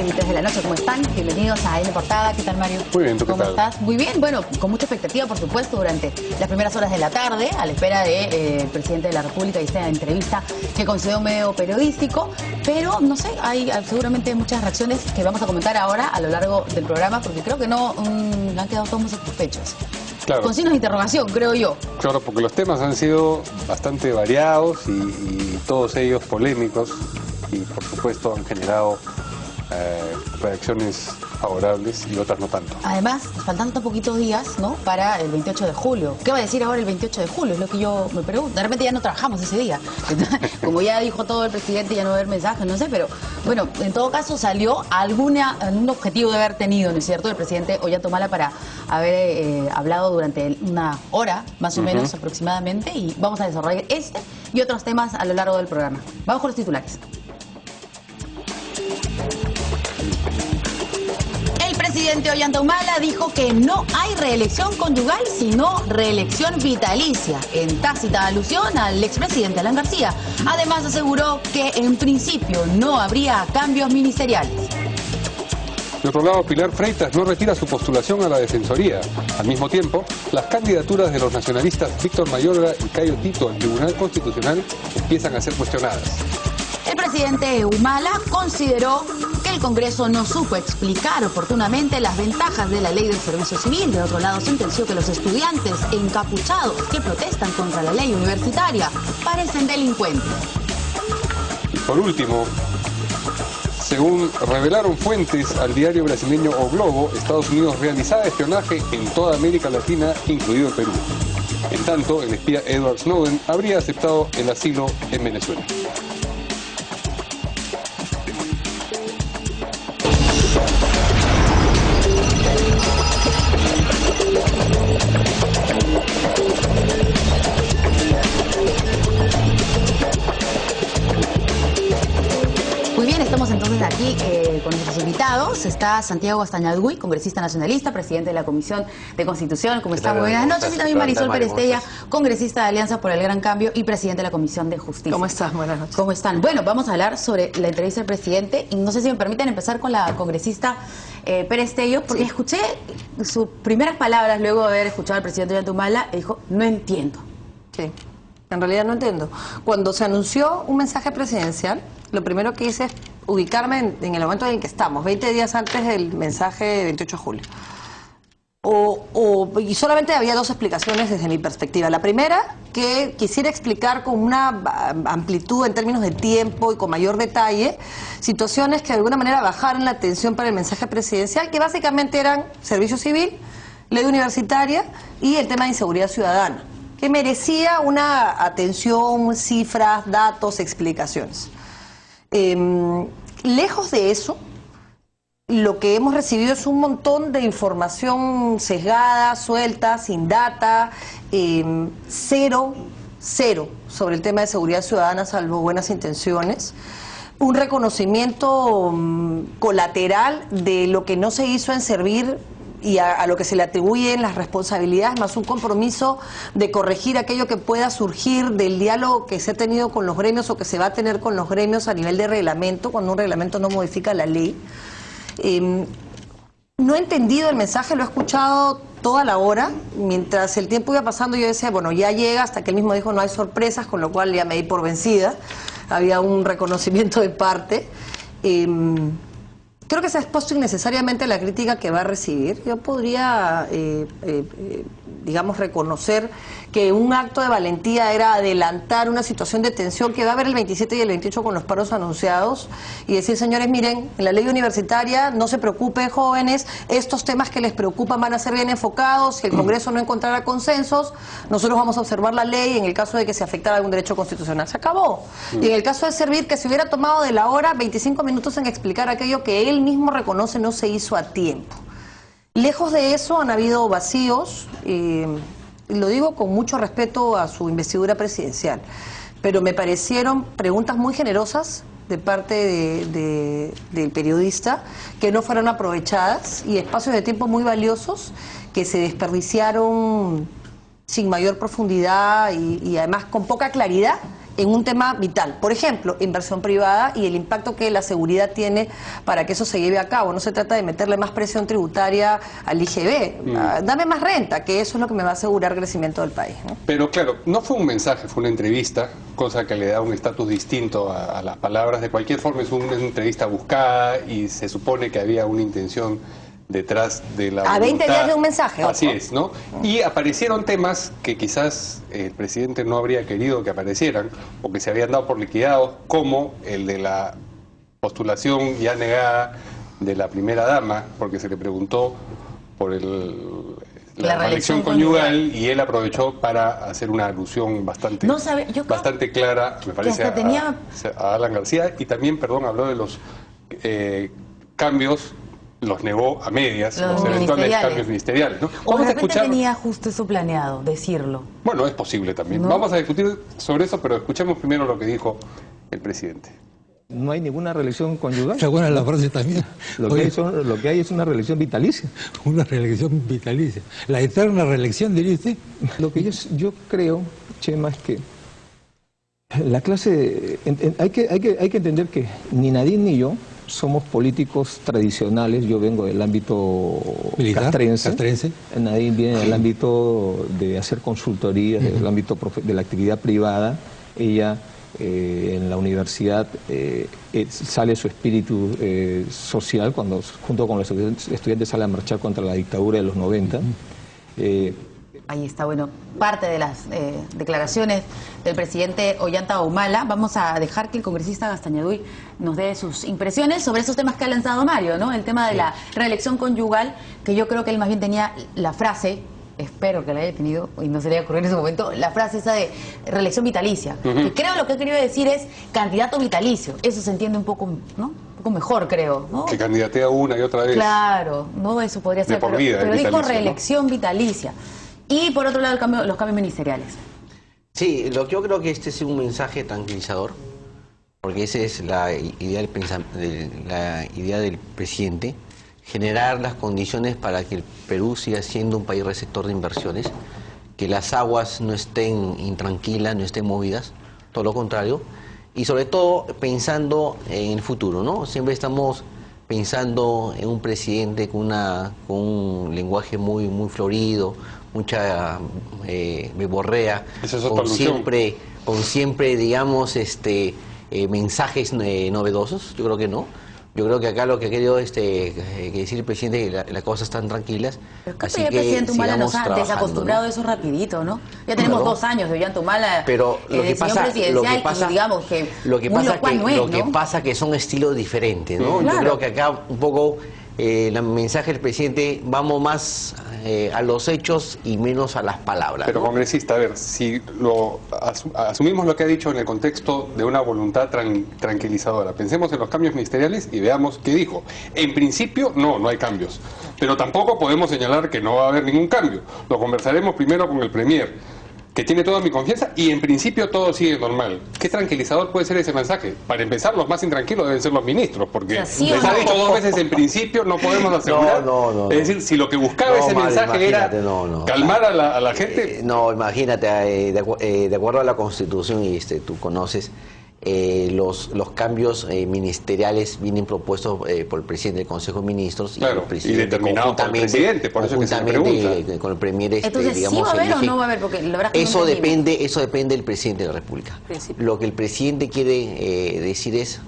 9:23 de la noche. ¿Cómo están? Bienvenidos a N Portada. ¿Qué tal, Mario? Muy bien, ¿tú qué ¿Cómo tal? estás? Muy bien, bueno, con mucha expectativa, por supuesto, durante las primeras horas de la tarde, a la espera del presidente de la República y esta entrevista que concedió un medio periodístico. Pero, no sé, hay seguramente muchas reacciones que vamos a comentar ahora a lo largo del programa, porque creo que no han quedado todos muy satisfechos. Claro. Con signos de interrogación, creo yo. Claro, porque los temas han sido bastante variados y todos ellos polémicos y por supuesto han generado reacciones favorables y otras no tanto. Además, faltan tan poquitos días, ¿no?, para el 28 de julio. ¿Qué va a decir ahora el 28 de julio? Es lo que yo me pregunto. De repente ya no trabajamos ese día. Entonces, como ya dijo todo el presidente, ya no va a haber mensajes, no sé, pero bueno, en todo caso salió un objetivo de haber tenido, ¿no es cierto?, el presidente Ollanta para haber hablado durante una hora, más o menos, aproximadamente, y vamos a desarrollar este y otros temas a lo largo del programa. Vamos con los titulares. El presidente Ollanta Humala dijo que no hay reelección conyugal, sino reelección vitalicia, en tácita alusión al expresidente Alan García. Además aseguró que en principio no habría cambios ministeriales. De otro lado, Pilar Freitas no retira su postulación a la Defensoría. Al mismo tiempo, las candidaturas de los nacionalistas Víctor Mayorga y Cayo Tito al Tribunal Constitucional empiezan a ser cuestionadas. El presidente Humala consideró que el Congreso no supo explicar oportunamente las ventajas de la ley del servicio civil. De otro lado, sentenció que los estudiantes encapuchados que protestan contra la ley universitaria parecen delincuentes. Y por último, según revelaron fuentes al diario brasileño O Globo, Estados Unidos realizaba espionaje en toda América Latina, incluido el Perú. En tanto, el espía Edward Snowden habría aceptado el asilo en Venezuela. Muy bien, estamos entonces aquí con nuestros invitados. Está Santiago Astañaduy, congresista nacionalista, presidente de la Comisión de Constitución. ¿Cómo está? Muy buenas noches. Y también Marisol Perestella, congresista de Alianza por el Gran Cambio y presidente de la Comisión de Justicia. ¿Cómo estás? Buenas noches. ¿Cómo están? Bueno, vamos a hablar sobre la entrevista del presidente. Y no sé si me permiten empezar con la congresista Perestello, porque escuché sus primeras palabras luego de haber escuchado al presidente Ollanta Humala, y dijo, no entiendo. Sí, en realidad no entiendo. Cuando se anunció un mensaje presidencial, lo primero que hice es ubicarme en el momento en el que estamos, 20 días antes del mensaje de 28 de julio. Y solamente había dos explicaciones desde mi perspectiva. La primera, que quisiera explicar con una amplitud en términos de tiempo y con mayor detalle situaciones que de alguna manera bajaron la atención para el mensaje presidencial, que básicamente eran servicio civil, ley universitaria y el tema de inseguridad ciudadana, que merecía una atención, cifras, datos, explicaciones. Lejos de eso, lo que hemos recibido es un montón de información sesgada, suelta, sin data, cero sobre el tema de seguridad ciudadana, salvo buenas intenciones. Un reconocimiento colateral de lo que no se hizo en servir y a lo que se le atribuyen las responsabilidades, más un compromiso de corregir aquello que pueda surgir del diálogo que se ha tenido con los gremios o que se va a tener con los gremios a nivel de reglamento, cuando un reglamento no modifica la ley. No he entendido el mensaje, lo he escuchado toda la hora. Mientras el tiempo iba pasando yo decía, bueno, ya llega, hasta que él mismo dijo no hay sorpresas, con lo cual ya me di por vencida. Había un reconocimiento de parte. Creo que se ha expuesto innecesariamente la crítica que va a recibir. Yo podría, digamos, reconocer que un acto de valentía era adelantar una situación de tensión que va a haber el 27 y el 28 con los paros anunciados y decir, señores, miren, en la ley universitaria no se preocupen, jóvenes, estos temas que les preocupan van a ser bien enfocados. Si el Congreso no encontrará consensos, nosotros vamos a observar la ley en el caso de que se afectara algún derecho constitucional. Se acabó. Y en el caso de servir, que se hubiera tomado de la hora 25 minutos en explicar aquello que él mismo reconoce no se hizo a tiempo. Lejos de eso han habido vacíos, y lo digo con mucho respeto a su investidura presidencial, pero me parecieron preguntas muy generosas de parte del periodista que no fueron aprovechadas y espacios de tiempo muy valiosos que se desperdiciaron sin mayor profundidad y además con poca claridad en un tema vital. Por ejemplo, inversión privada y el impacto que la seguridad tiene para que eso se lleve a cabo. No se trata de meterle más presión tributaria al IGB. Dame más renta, que eso es lo que me va a asegurar el crecimiento del país, ¿no? Pero claro, no fue un mensaje, fue una entrevista, cosa que le da un estatus distinto a las palabras. De cualquier forma es una entrevista buscada y se supone que había una intención detrás de la A 20 días de un mensaje. Así es, ¿no? Y aparecieron temas que quizás el presidente no habría querido que aparecieran o que se habían dado por liquidados, como el de la postulación ya negada de la primera dama, porque se le preguntó por la reelección conyugal y él aprovechó para hacer una alusión bastante, bastante clara, me parece, a Alan García, y también, perdón, habló de los cambios. Los negó a medias, los eventuales cambios ministeriales, ¿no? O de repente tenía justo eso planeado, decirlo. Bueno, es posible también. ¿No? Vamos a discutir sobre eso, pero escuchemos primero lo que dijo el presidente. No hay ninguna reelección conyugal. Está buena la frase también. Lo que hay es una reelección vitalicia. Una reelección vitalicia. La eterna reelección, diría usted. Lo que yo creo, Chema, es que la clase... Hay que entender que ni Nadine ni yo somos políticos tradicionales. Yo vengo del ámbito militar, castrense. Nadine viene del ámbito de hacer consultorías, del ámbito de la actividad privada. Ella en la universidad sale su espíritu social cuando junto con los estudiantes sale a marchar contra la dictadura de los 90. Ahí está, bueno, parte de las declaraciones del presidente Ollanta Humala. Vamos a dejar que el congresista Gastañaduy nos dé sus impresiones sobre esos temas que ha lanzado Mario, ¿no? El tema de la reelección conyugal, que yo creo que él más bien tenía la frase, espero que la haya tenido y no se le haya ocurrido en ese momento, la frase esa de reelección vitalicia. Que creo lo que he querido decir es candidato vitalicio. Eso se entiende un poco, ¿no? Un poco mejor, creo, ¿no? Que candidatea una y otra vez. Claro, no, eso podría ser, por vida, pero dijo vitalicio, reelección vitalicia. Y por otro lado, los cambios ministeriales. Sí, yo creo que este es un mensaje tranquilizador, porque esa es la idea del presidente, generar las condiciones para que el Perú siga siendo un país receptor de inversiones, que las aguas no estén intranquilas, no estén movidas, todo lo contrario, y sobre todo pensando en el futuro, ¿no? Siempre estamos pensando en un presidente con con un lenguaje muy florido, mucha verborrea, con siempre, digamos, mensajes novedosos. Yo creo que no. Yo creo que acá lo que ha querido decir el presidente es que las cosas están tranquilas. Pero así que el presidente Humala nos ha desacostumbrado, ¿no? Eso rapidito, ¿no? Ya tenemos 2 años de Ollanta Humala, pero lo que pasa, que son estilos diferentes, ¿no? Claro. Yo creo que acá un poco el mensaje del presidente, vamos más a los hechos y menos a las palabras. Pero, ¿no? Congresista, a ver, si asumimos lo que ha dicho en el contexto de una voluntad tranquilizadora, pensemos en los cambios ministeriales y veamos qué dijo. En principio, no hay cambios, pero tampoco podemos señalar que no va a haber ningún cambio. Lo conversaremos primero con el Premier, que tiene toda mi confianza, y en principio todo sigue normal. ¿Qué tranquilizador puede ser ese mensaje? Para empezar, los más intranquilos deben ser los ministros, porque les ha dicho 2 veces en principio, no podemos asegurar. No. Es decir, si lo que buscaba ese mensaje era calmar a la gente... no, imagínate, de acuerdo a la Constitución, y tú conoces, los cambios ministeriales vienen propuestos por el presidente del Consejo de Ministros, claro, y el presidente, y determinados por el presidente, por eso que se pregunta. Con el Premier, entonces, digamos, ¿sí va a haber o no va a haber? Porque la verdad eso depende del presidente de la República. Lo que el presidente quiere decir es,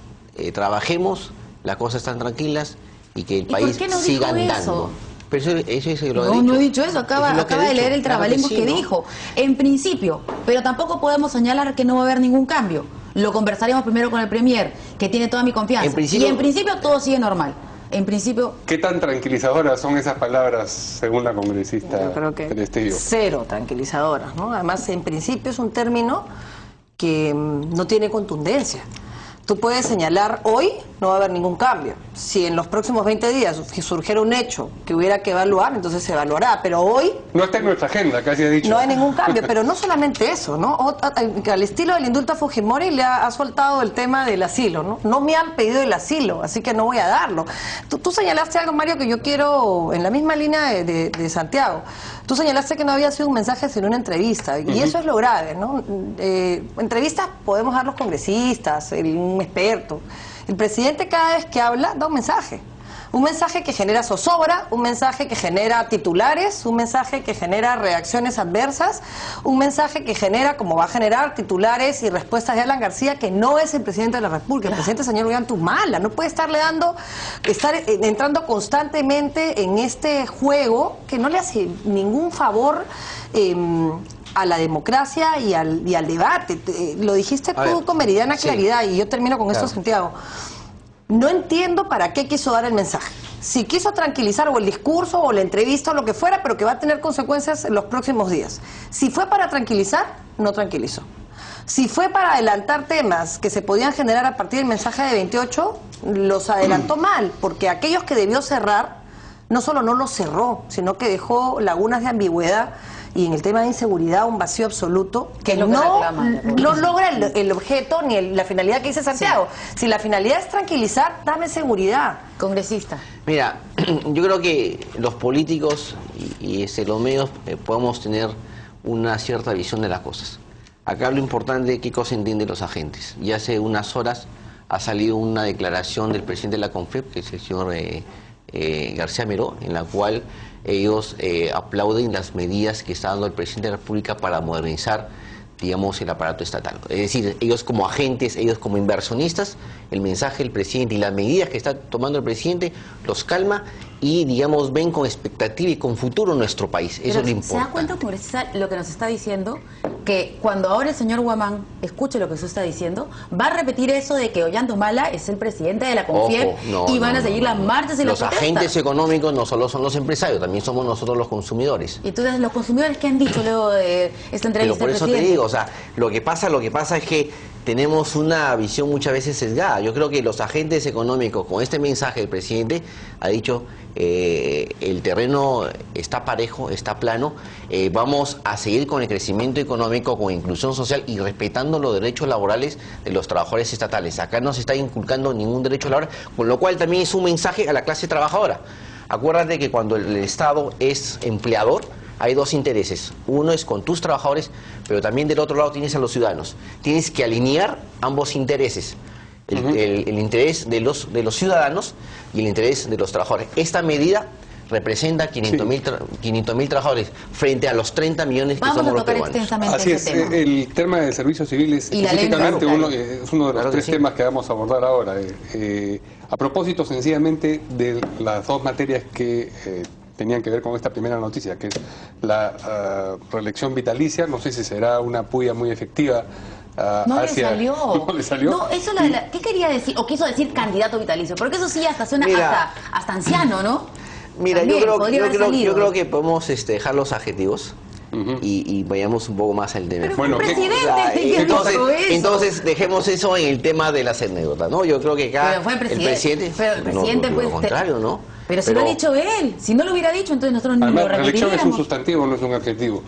trabajemos, las cosas están tranquilas y que el país siga andando. Pero eso lo ha dicho. No he dicho eso, acaba de leer el trabalenguas que dijo. En principio, pero tampoco podemos señalar que no va a haber ningún cambio. Lo conversaremos primero con el Premier, que tiene toda mi confianza. Y en principio todo sigue normal. En principio... ¿Qué tan tranquilizadoras son esas palabras según la congresista? Yo creo que cero tranquilizadoras, ¿no? Además, en principio es un término que no tiene contundencia. Tú puedes señalar hoy no va a haber ningún cambio. Si en los próximos 20 días surgiera un hecho que hubiera que evaluar, entonces se evaluará. Pero hoy... No está en nuestra agenda, casi ha dicho. No hay ningún cambio, pero no solamente eso, ¿no? Al estilo del indulto a Fujimori le ha soltado el tema del asilo, ¿no? No me han pedido el asilo, así que no voy a darlo. Tú señalaste algo, Mario, que yo quiero, en la misma línea de Santiago. Tú señalaste que no había sido un mensaje sino una entrevista, y eso es lo grave, ¿no? Entrevistas podemos dar los congresistas, un experto. El presidente cada vez que habla da un mensaje que genera zozobra, un mensaje que genera titulares, un mensaje que genera reacciones adversas, un mensaje que genera, como va a generar, titulares y respuestas de Alan García, que no es el presidente de la República, el presidente señor Ollantumala, no puede estar entrando constantemente en este juego que no le hace ningún favor a la democracia y al debate. Lo dijiste tú con meridiana claridad, y yo termino con esto, Santiago. No entiendo para qué quiso dar el mensaje. Si quiso tranquilizar o el discurso o la entrevista o lo que fuera, pero que va a tener consecuencias en los próximos días. Si fue para tranquilizar, no tranquilizó. Si fue para adelantar temas que se podían generar a partir del mensaje de 28, los adelantó mal, porque aquellos que debió cerrar, no solo no los cerró, sino que dejó lagunas de ambigüedad y en el tema de inseguridad un vacío absoluto que no logra el objeto ni la finalidad que dice Santiago. Sí. Si la finalidad es tranquilizar, dame seguridad. Congresista. Mira, yo creo que los políticos y los medios podemos tener una cierta visión de las cosas. Acá lo importante es qué cosa entienden los agentes. Y hace unas horas ha salido una declaración del presidente de la CONFEP, que es el señor García Meró, en la cual ellos aplauden las medidas que está dando el presidente de la República para modernizar, digamos, el aparato estatal. Es decir, ellos como agentes, ellos como inversionistas, el mensaje del presidente y las medidas que está tomando el presidente los calma y, digamos, ven con expectativa y con futuro nuestro país. Eso es lo importante. ¿Se da cuenta, congresista, lo que nos está diciendo? Que cuando ahora el señor Guamán escuche lo que usted está diciendo, va a repetir eso de que Ollantumala es el presidente de la CONFIEP y van a seguir las marchas y las protestas. Los agentes económicos no solo son los empresarios, también somos nosotros los consumidores. Y entonces, ¿los consumidores qué han dicho luego de esta entrevista? Pero por eso te digo, o sea, lo que pasa es que tenemos una visión muchas veces sesgada. Yo creo que los agentes económicos, con este mensaje del presidente, ha dicho el terreno está parejo, está plano, vamos a seguir con el crecimiento económico, con inclusión social y respetando los derechos laborales de los trabajadores estatales. Acá no se está inculcando ningún derecho laboral, con lo cual también es un mensaje a la clase trabajadora. Acuérdate que cuando el Estado es empleador, hay dos intereses. Uno es con tus trabajadores, pero también del otro lado tienes a los ciudadanos. Tienes que alinear ambos intereses. El interés de los ciudadanos y el interés de los trabajadores. Esta medida representa 500.000 trabajadores frente a los 30 millones que somos los peruanos. Así es, el tema del servicio civil es específicamente es uno de los tres temas que vamos a abordar ahora. A propósito, sencillamente, de las dos materias que tenían que ver con esta primera noticia, que es la reelección vitalicia. No sé si será una puya muy efectiva. No le salió. ¿No le salió? No, eso ¿qué quería decir? ¿O quiso decir candidato vitalicio? Porque eso sí hasta suena hasta anciano, ¿no? Mira, yo creo que podemos dejar los adjetivos y vayamos un poco más al tema. Pero bueno, entonces dejemos eso en el tema de las anécdotas, ¿no? Yo creo que acá pero fue el presidente no, lo contrario, ¿no? Pero lo ha dicho él. Si no lo hubiera dicho, entonces nosotros no lo repetiríamos. Reelección es un sustantivo, no es un adjetivo.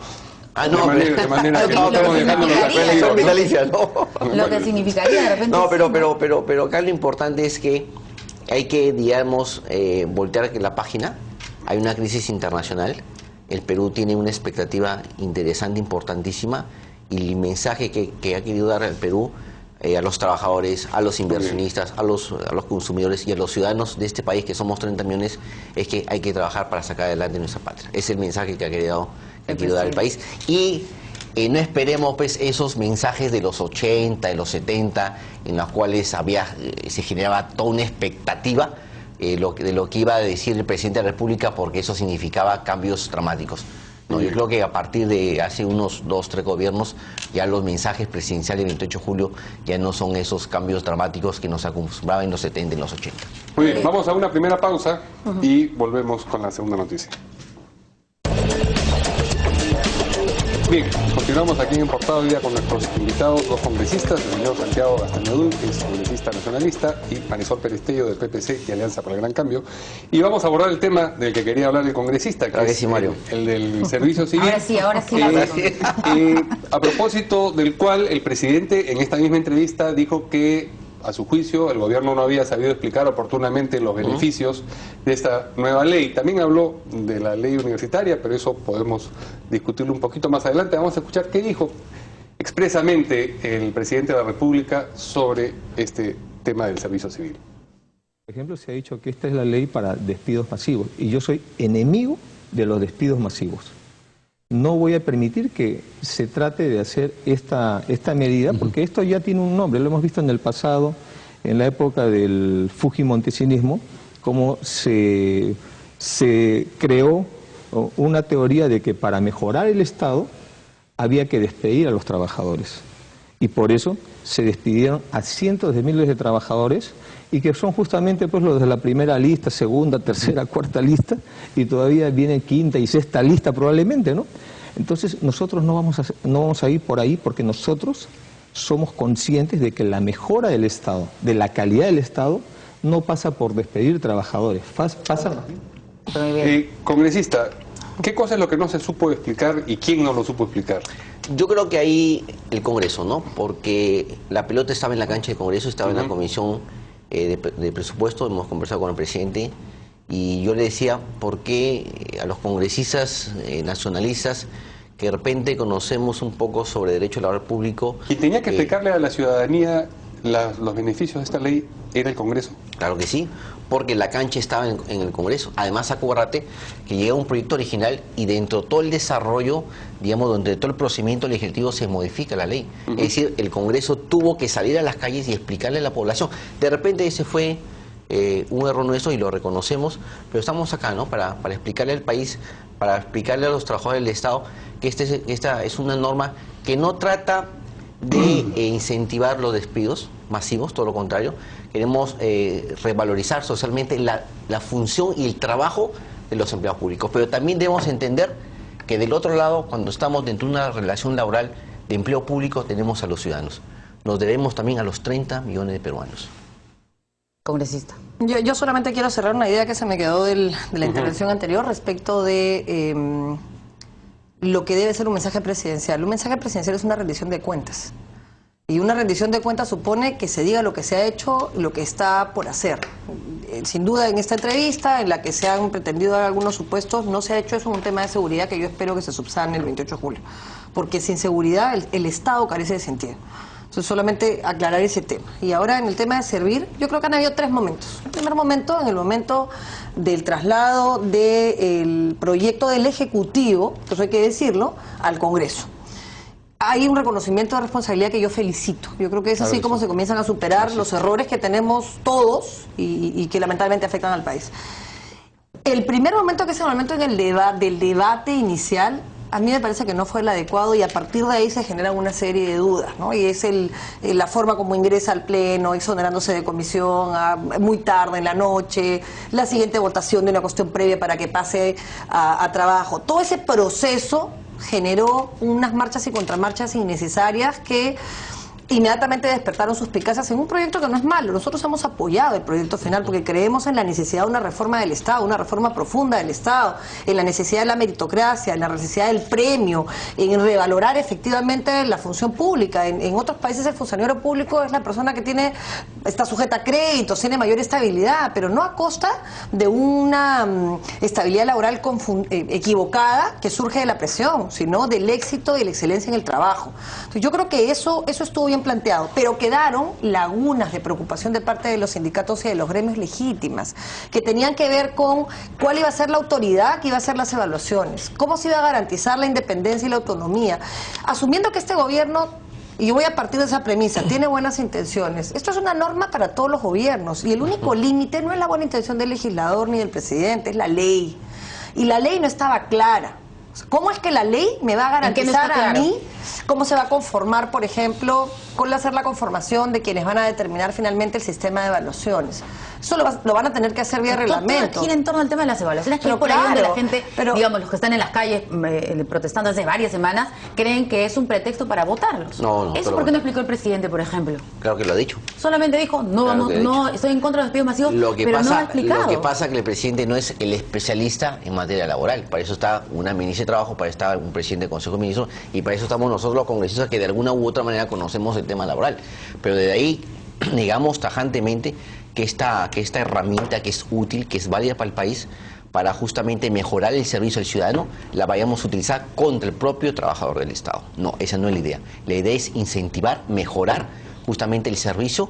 De manera que no estamos dejando la vitalicia, ¿no. Lo que significaría de repente. No, pero acá lo importante es que hay que, digamos, voltear la página. Hay una crisis internacional. El Perú tiene una expectativa interesante, importantísima, y el mensaje que ha querido dar el Perú a los trabajadores, a los inversionistas, a los consumidores y a los ciudadanos de este país, que somos 30 millones, es que hay que trabajar para sacar adelante nuestra patria. Es el mensaje que ha querido dar el país. Y no esperemos pues esos mensajes de los 80, de los 70, en los cuales se generaba toda una expectativa de lo que iba a decir el presidente de la República, porque eso significaba cambios dramáticos. No, yo creo que a partir de hace unos 2, 3 gobiernos, ya los mensajes presidenciales del 28 de julio ya no son esos cambios dramáticos que nos acostumbraban en los 70, en los 80. Muy bien, vamos a una primera pausa y volvemos con la segunda noticia. Bien, Continuamos aquí en Portada Hoy Día con nuestros invitados, dos congresistas, el señor Santiago Gastañadú, que es congresista nacionalista, y Marisol Perestello, del PPC y Alianza para el Gran Cambio. Y vamos a abordar el tema del que quería hablar el congresista, que es el del servicio civil. Ahora sí. A propósito del cual el presidente en esta misma entrevista dijo que, a su juicio, el gobierno no había sabido explicar oportunamente los beneficios de esta nueva ley. También habló de la ley universitaria, pero eso podemos discutirlo un poquito más adelante. Vamos a escuchar qué dijo expresamente el presidente de la República sobre este tema del servicio civil. Por ejemplo, se ha dicho que esta es la ley para despidos masivos, y yo soy enemigo de los despidos masivos. No voy a permitir que se trate de hacer esta medida, porque esto ya tiene un nombre, lo hemos visto en el pasado, en la época del fujimontesinismo, cómo se creó una teoría de que para mejorar el Estado había que despedir a los trabajadores. Y por eso se despidieron a cientos de miles de trabajadores, y que son justamente pues los de la primera lista, segunda, tercera, cuarta lista, y todavía viene quinta y sexta lista probablemente, ¿no? Entonces nosotros no vamos a ir por ahí, porque nosotros somos conscientes de que la mejora del Estado, de la calidad del Estado, no pasa por despedir trabajadores, pasa... Congresista, ¿qué cosa es lo que no se supo explicar y quién no lo supo explicar? Yo creo que ahí el Congreso, ¿no? Porque la pelota estaba en la cancha del Congreso, estaba en la comisión de presupuesto, hemos conversado con el presidente, y yo le decía por qué a los congresistas nacionalistas, que de repente conocemos un poco sobre derecho laboral público... ¿Y tenía que explicarle a la ciudadanía los beneficios de esta ley era el Congreso? Claro que sí, porque la cancha estaba en el Congreso. Además, acuérdate que llega un proyecto original y dentro de todo el desarrollo, digamos, dentro de todo el procedimiento legislativo se modifica la ley. Es decir, el Congreso tuvo que salir a las calles y explicarle a la población. De repente ese fue un error nuestro y lo reconocemos, pero estamos acá, ¿no? Para explicarle al país, para explicarle a los trabajadores del Estado que esta es una norma que no trata de incentivar los despidos masivos, todo lo contrario. Queremos revalorizar socialmente la función y el trabajo de los empleados públicos, pero también debemos entender que del otro lado, cuando estamos dentro de una relación laboral de empleo público, tenemos a los ciudadanos. Nos debemos también a los 30 millones de peruanos. Congresista. Yo solamente quiero cerrar una idea que se me quedó de la intervención anterior respecto de lo que debe ser un mensaje presidencial. Un mensaje presidencial es una rendición de cuentas. Y una rendición de cuentas supone que se diga lo que se ha hecho y lo que está por hacer. Sin duda, en esta entrevista, en la que se han pretendido dar algunos supuestos, no se ha hecho eso, un tema de seguridad que yo espero que se subsane el 28 de julio. Porque sin seguridad el Estado carece de sentido. Entonces, solamente aclarar ese tema. Y ahora, en el tema de servir, yo creo que han habido tres momentos. El primer momento, en el momento del traslado del proyecto del Ejecutivo, que eso hay que decirlo, al Congreso. Hay un reconocimiento de responsabilidad que yo felicito. Yo creo que es así como se comienzan a superar los errores que tenemos todos y que lamentablemente afectan al país. El primer momento, que es el momento del debate inicial, a mí me parece que no fue el adecuado, y a partir de ahí se generan una serie de dudas, ¿no? Y es la forma como ingresa al Pleno, exonerándose de comisión muy tarde en la noche, la siguiente votación de una cuestión previa para que pase a trabajo. Todo ese proceso generó unas marchas y contramarchas innecesarias que inmediatamente despertaron suspicacias en un proyecto que no es malo. Nosotros hemos apoyado el proyecto final porque creemos en la necesidad de una reforma del Estado, una reforma profunda del Estado, en la necesidad de la meritocracia, en la necesidad del premio, en revalorar efectivamente la función pública. En otros países el funcionario público es la persona que está sujeta a créditos, tiene mayor estabilidad, pero no a costa de una estabilidad laboral equivocada que surge de la presión, sino del éxito y la excelencia en el trabajo. Entonces, yo creo que eso estuvo bien planteado, pero quedaron lagunas de preocupación de parte de los sindicatos y de los gremios legítimas, que tenían que ver con cuál iba a ser la autoridad que iba a hacer las evaluaciones, cómo se iba a garantizar la independencia y la autonomía, asumiendo que este gobierno, y yo voy a partir de esa premisa, tiene buenas intenciones. Esto es una norma para todos los gobiernos, y el único límite no es la buena intención del legislador ni del presidente, es la ley. Y la ley no estaba clara. ¿Cómo es que la ley me va a garantizar a mí ¿Cómo se va a conformar, por ejemplo, cuál va a ser la conformación de quienes van a determinar finalmente el sistema de evaluaciones? Eso lo van a tener que hacer vía reglamento. Todo gira en torno al tema de las evaluaciones, que Pero es por ahí donde claro, la gente, digamos, los que están en las calles protestando hace varias semanas, creen que es un pretexto para votarlos. No, ¿Eso por qué no explicó el presidente, por ejemplo? Claro que lo ha dicho. Solamente dijo, no, estoy en contra de los despidos masivos, pero no ha explicado. Lo que pasa es que el presidente no es el especialista en materia laboral. Para eso está una ministra de Trabajo, para eso está un presidente del Consejo de Ministros, y para eso estamos nosotros los congresistas que de alguna u otra manera conocemos el tema laboral. Pero de ahí negamos tajantemente que esta herramienta que es útil, que es válida para el país, para justamente mejorar el servicio al ciudadano, la vayamos a utilizar contra el propio trabajador del Estado. No, esa no es la idea. La idea es incentivar, mejorar justamente el servicio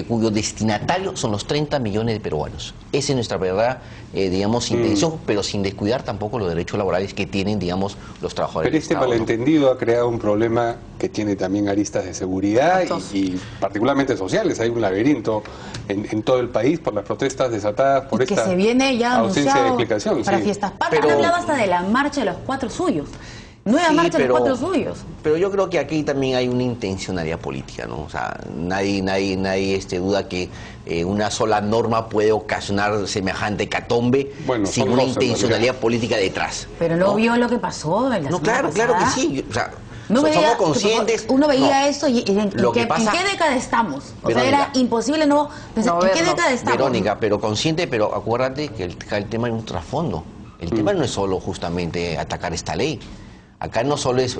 cuyo destinatario son los 30 millones de peruanos. Esa es nuestra verdadera, intención, pero sin descuidar tampoco los derechos laborales que tienen, los trabajadores del Estado. Pero malentendido ha creado un problema que tiene también aristas de seguridad y particularmente sociales. Hay un laberinto en todo el país por las protestas desatadas por esta que se viene ya ausencia de explicación. Para Fiestas Patrias. Han hablado hasta de la marcha de los 4 suyos. Nueva marcha de los 4 suyos. Pero yo creo que aquí también hay una intencionalidad política, ¿no? O sea, nadie duda que una sola norma puede ocasionar semejante hecatombe sin una intencionalidad política detrás. Pero no vio lo que pasó en la semana pasada. Claro que sí. O sea, somos conscientes. Uno veía eso y ¿en qué década estamos? O sea, era imposible no pensar en qué década estamos. Verónica, pero consciente, pero acuérdate que el tema es un trasfondo. El tema no es solo justamente atacar esta ley. Acá no solo es,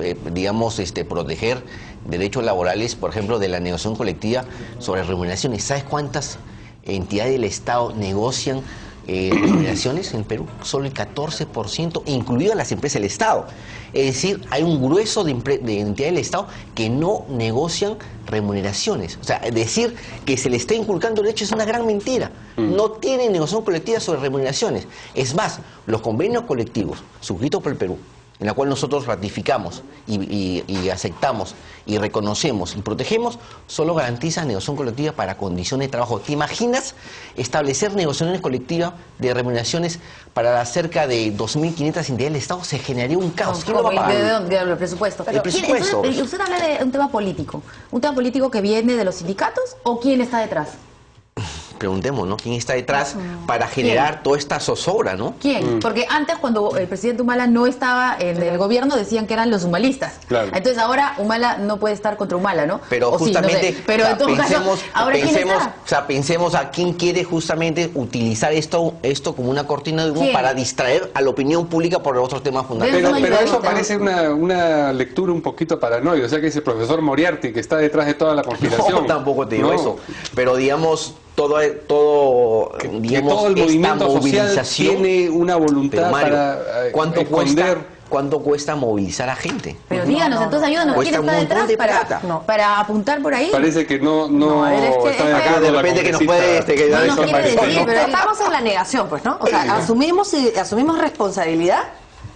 proteger derechos laborales, por ejemplo, de la negociación colectiva sobre remuneraciones. ¿Sabes cuántas entidades del Estado negocian remuneraciones en Perú? Solo el 14%, incluidas las empresas del Estado. Es decir, hay un grueso de entidades del Estado que no negocian remuneraciones. O sea, decir que se le está inculcando derecho es una gran mentira. No tienen negociación colectiva sobre remuneraciones. Es más, los convenios colectivos suscritos por el Perú, en la cual nosotros ratificamos y aceptamos y reconocemos y protegemos, solo garantiza negociación colectiva para condiciones de trabajo. ¿Te imaginas establecer negociaciones colectivas de remuneraciones para cerca de 2.500 entidades del Estado? Se generaría un caos. ¿Quién lo va a pagar? ¿De dónde? El presupuesto. El presupuesto. Usted habla de un tema político. ¿Un tema político que viene de los sindicatos o quién está detrás? Preguntemos, ¿no? ¿Quién está detrás para generar toda esta zozobra, ¿no? ¿Quién? Porque antes, cuando el presidente Humala no estaba en el gobierno, decían que eran los humalistas. Claro. Entonces ahora Humala no puede estar contra Humala, ¿no? Pero justamente, sí, no sé. Pero en todo caso, ahora pensemos a quién quiere justamente utilizar esto como una cortina de humo para distraer a la opinión pública por otros temas fundamentales. Pero eso parece una lectura un poquito paranoide. O sea, que ese profesor Moriarty que está detrás de toda la conspiración. No, tampoco te digo eso. Pero digamos, todo el movimiento social tiene una voluntad, Mario, para ¿cuánto cuesta movilizar a gente? Pero díganos, entonces ayúdanos, ¿quién está detrás para apuntar por ahí? Parece que no acá de repente que nos puede estamos en la negación, pues, ¿no? O sea, asumimos responsabilidad,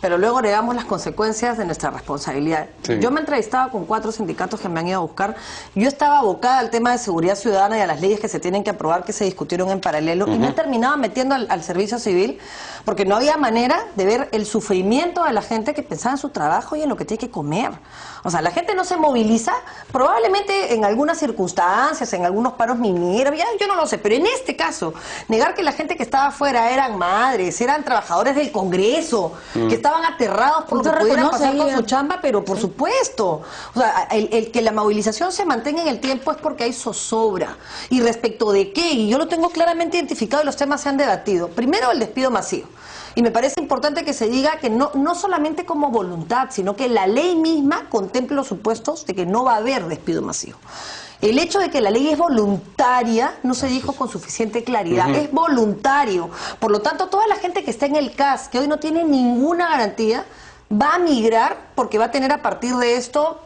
pero luego negamos las consecuencias de nuestra responsabilidad. Sí. Yo me he entrevistado con 4 sindicatos que me han ido a buscar. Yo estaba abocada al tema de seguridad ciudadana y a las leyes que se tienen que aprobar, que se discutieron en paralelo, y me he terminado metiendo al servicio civil, porque no había manera de ver el sufrimiento de la gente que pensaba en su trabajo y en lo que tiene que comer. O sea, la gente no se moviliza, probablemente en algunas circunstancias, en algunos paros mineros, yo no lo sé, pero en este caso, negar que la gente que estaba afuera eran madres, eran trabajadores del Congreso, que estaban aterrados por lo que pudieran pasar con su chamba, pero por supuesto. O sea, el que la movilización se mantenga en el tiempo es porque hay zozobra. ¿Y respecto de qué? Y yo lo tengo claramente identificado y los temas se han debatido. Primero, el despido masivo. Y me parece importante que se diga que no solamente como voluntad, sino que la ley misma contemple los supuestos de que no va a haber despido masivo. El hecho de que la ley es voluntaria no se dijo con suficiente claridad, es voluntario. Por lo tanto, toda la gente que está en el CAS, que hoy no tiene ninguna garantía, va a migrar porque va a tener a partir de esto